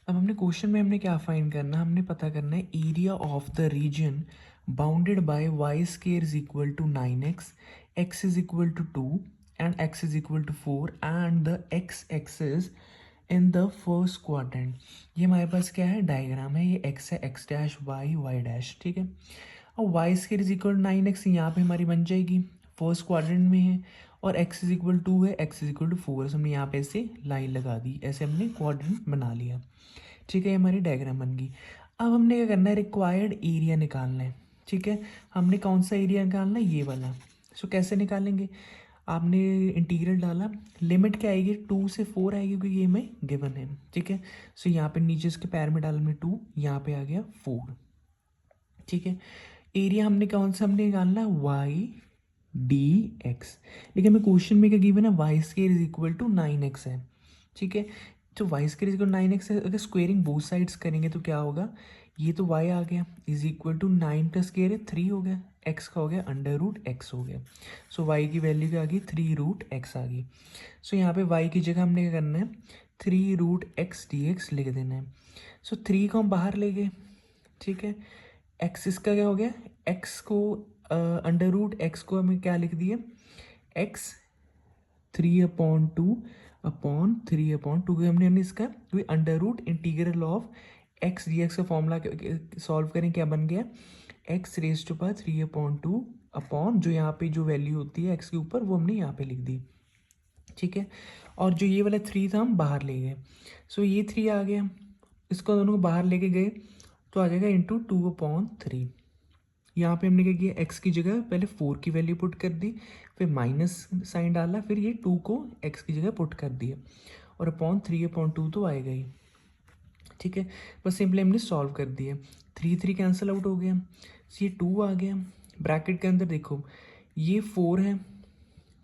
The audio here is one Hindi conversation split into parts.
अब हमने क्वेश्चन में हमने क्या फाइंड करना है, हमने पता करना है area of the region bounded by Y square is equal to 9x, x is equal to 2 and x is equal to 4 and the x axis in the first quadrant. ये हमारे पास क्या है, डायग्राम है, ये x है, x dash y y dash, ठीक है। और Y square is equal 9x यहाँ पे हमारी बन जाएगी, फर्स्ट क्वाड्रेंट में है, और x इज इक्वल 2 है, x इज इक्वल टू 4 है। हमने यहाँ पे ऐसे लाइन लगा दी, ऐसे हमने क्वाड्रेंट बना लिया, ठीक है। ये हमारी डायग्राम बन गई। अब हमने क्या करना है, रिक्वायर्ड एरिया निकालना है, ठीक है। हमने कौन सा एरिया निकालना है, ये वाला। सो कैसे निकालेंगे, आपने इंटीग्रल डाला, लिमिट क्या आएगी, 2 से 4 आएगी क्योंकि ये में गिवन है, ठीक है। सो यहाँ पे नीचे इसके पैर में डाला हमने 2, यहाँ पे आ गया 4, ठीक है। एरिया हमने कौन सा हमने निकालना है, वाई डी एक्स, लेकिन हमें क्वेश्चन में क्या गिवन है, Y square is equal to 9x है, ठीक है। तो Y square is equal 9x है, अगर स्क्वेयरिंग बोथ साइड्स करेंगे तो क्या होगा, ये तो y आ गया is equal to 9 plus square है 3 हो गया, x का हो गया अंडर रूट x हो गया। सो y की वैल्यू क्या आ गई, 3 रूट x आ गई। सो यहाँ पे y की जगह हमने क्या करना है, 3 रूट x dx लिख देना है। सो 3 को हम बाहर ले गए, ठीक है। x इसका क्या हो गया, x को अंडर रूट एक्स को हमें क्या लिख दिए, x 3/2 हमने इसका क्योंकि under root integral of x dx का फॉर्मूला सॉल्व करें, क्या बन गया, x raise to power 3/2 upon जो यहाँ पे जो वैल्यू होती है x के ऊपर वो हमने यहाँ पे लिख दी, ठीक है। और जो ये वाला 3 था हम बाहर ले गए, सो ये 3 आ गया, इसको दोनों को बाहर लेके गए तो आ जाएगा इंटू 2/3। यहाँ पे हमने क्या किया, x की जगह पहले 4 की वैल्यू पुट कर दी, फिर माइनस साइन डाला, फिर ये 2 को x की जगह पुट कर दिया, और अपॉन 3/2 तो आएगा ही, ठीक है। बस सिंपली हमने सॉल्व कर दिया, 3 कैंसिल आउट हो गया, ये 2 आ गया, ब्रैकेट के अंदर देखो ये 4 है,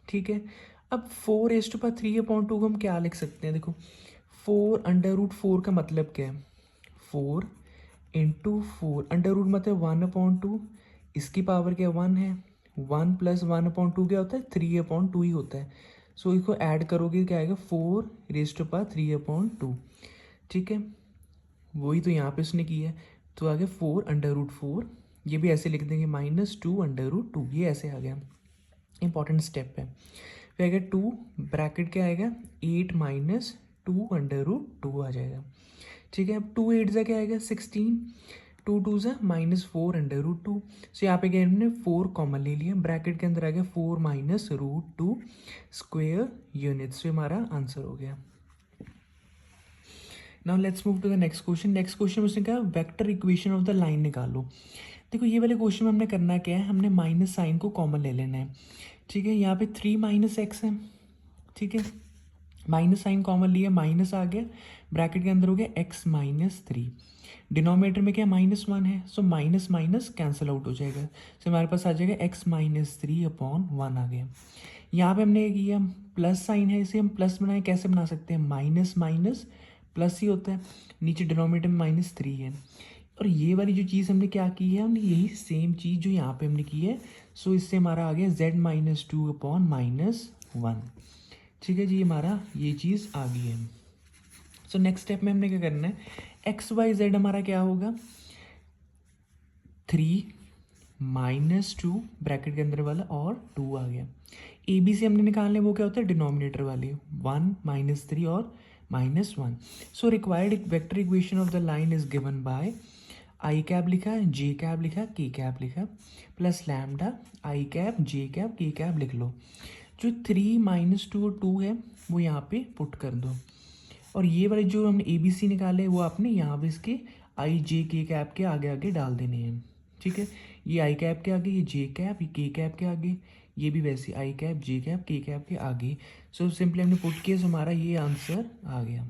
ठीक है। अब 4/3/2 को हम क्या लिख सकते हैं, देखो 4 अंडर रूट 4 का मतलब क्या है, 4 इंटू 4 अंडर रूट मतलब 1/2, इसकी पावर क्या 1 है, 1 प्लस 1/2 क्या होता है, 3/2 ही होता है। सो इसको ऐड करोगे क्या आएगा, 4 3/2, ठीक है। वही तो यहाँ पे उसने किया है, तो आ गया 4 अंडर रूट 4, ये भी ऐसे लिख देंगे -2 अंडर रूट 2, ये ऐसे आ गया, इंपॉर्टेंट स्टेप है। फिर आएगा 2 ब्रैकेट क्या आएगा, 8 -2 अंडर रूट 2 आ जाएगा, ठीक है। अब 2 8 क्या आएगा 16, 2 2 -4 अंडर रूट 2। सो यहाँ पे क्या हमने 4 कॉमन ले लिया, ब्रैकेट के अंदर आ गया 4 -√2 स्क्वेयर यूनिट। सो हमारा आंसर हो गया। Now let's move to the next question. Next question में उसने कहा vector equation of the line निकालो। देखो ये वाले क्वेश्चन में हमने करना क्या है, हमने माइनस साइन को कॉमन ले लेना है, ठीक है। यहाँ पे 3 - x है, ठीक है, माइनस साइन कॉमन लिया, माइनस आ गया, ब्रैकेट के अंदर हो गया x -3, डिनोमिनेटर में क्या -1 है, so minus minus cancel out हो जाएगा, सो हमारे पास आ जाएगा x -3/1 आ गया। यहाँ पे हमने किया प्लस साइन है, इसे हम प्लस बनाए, कैसे बना सकते हैं, माइनस माइनस प्लस ही होता है, नीचे डिनोमिनेटर में -3 है। और ये वाली जो चीज़ हमने क्या की है, हमने यही सेम चीज़ जो यहाँ पे हमने की है, सो इससे हमारा आ गया z -2/-1, ठीक है जी, हमारा ये चीज़ आ गई है। सो नेक्स्ट स्टेप में हमने क्या करना है, XYZ हमारा क्या होगा, 3 -2 ब्रैकेट के अंदर वाला और 2 आ गया। ABC हमने निकालने वो क्या होता है, डिनोमिनेटर वाले 1 -3 और -1। So required vector equation of the line is given by I cap लिखा, जे कैप लिखा, के कैप लिखा, प्लस लैम्डा आई कैप जे कैप के कैप लिख लो। जो 3 -2 और 2 है वो यहाँ पे पुट कर दो, और ये वाले जो हमने ABC निकाले वो आपने यहाँ पे इसके आई जे के कैप के आगे आगे डाल देने हैं, ठीक है। ये आई कैप के आगे, ये जे कैप, ये के कैप के आगे, ये भी वैसे आई कैप जे कैप के कैप के आगे। सो सिंपली हमने पुट किया, सो हमारा ये आंसर आ गया।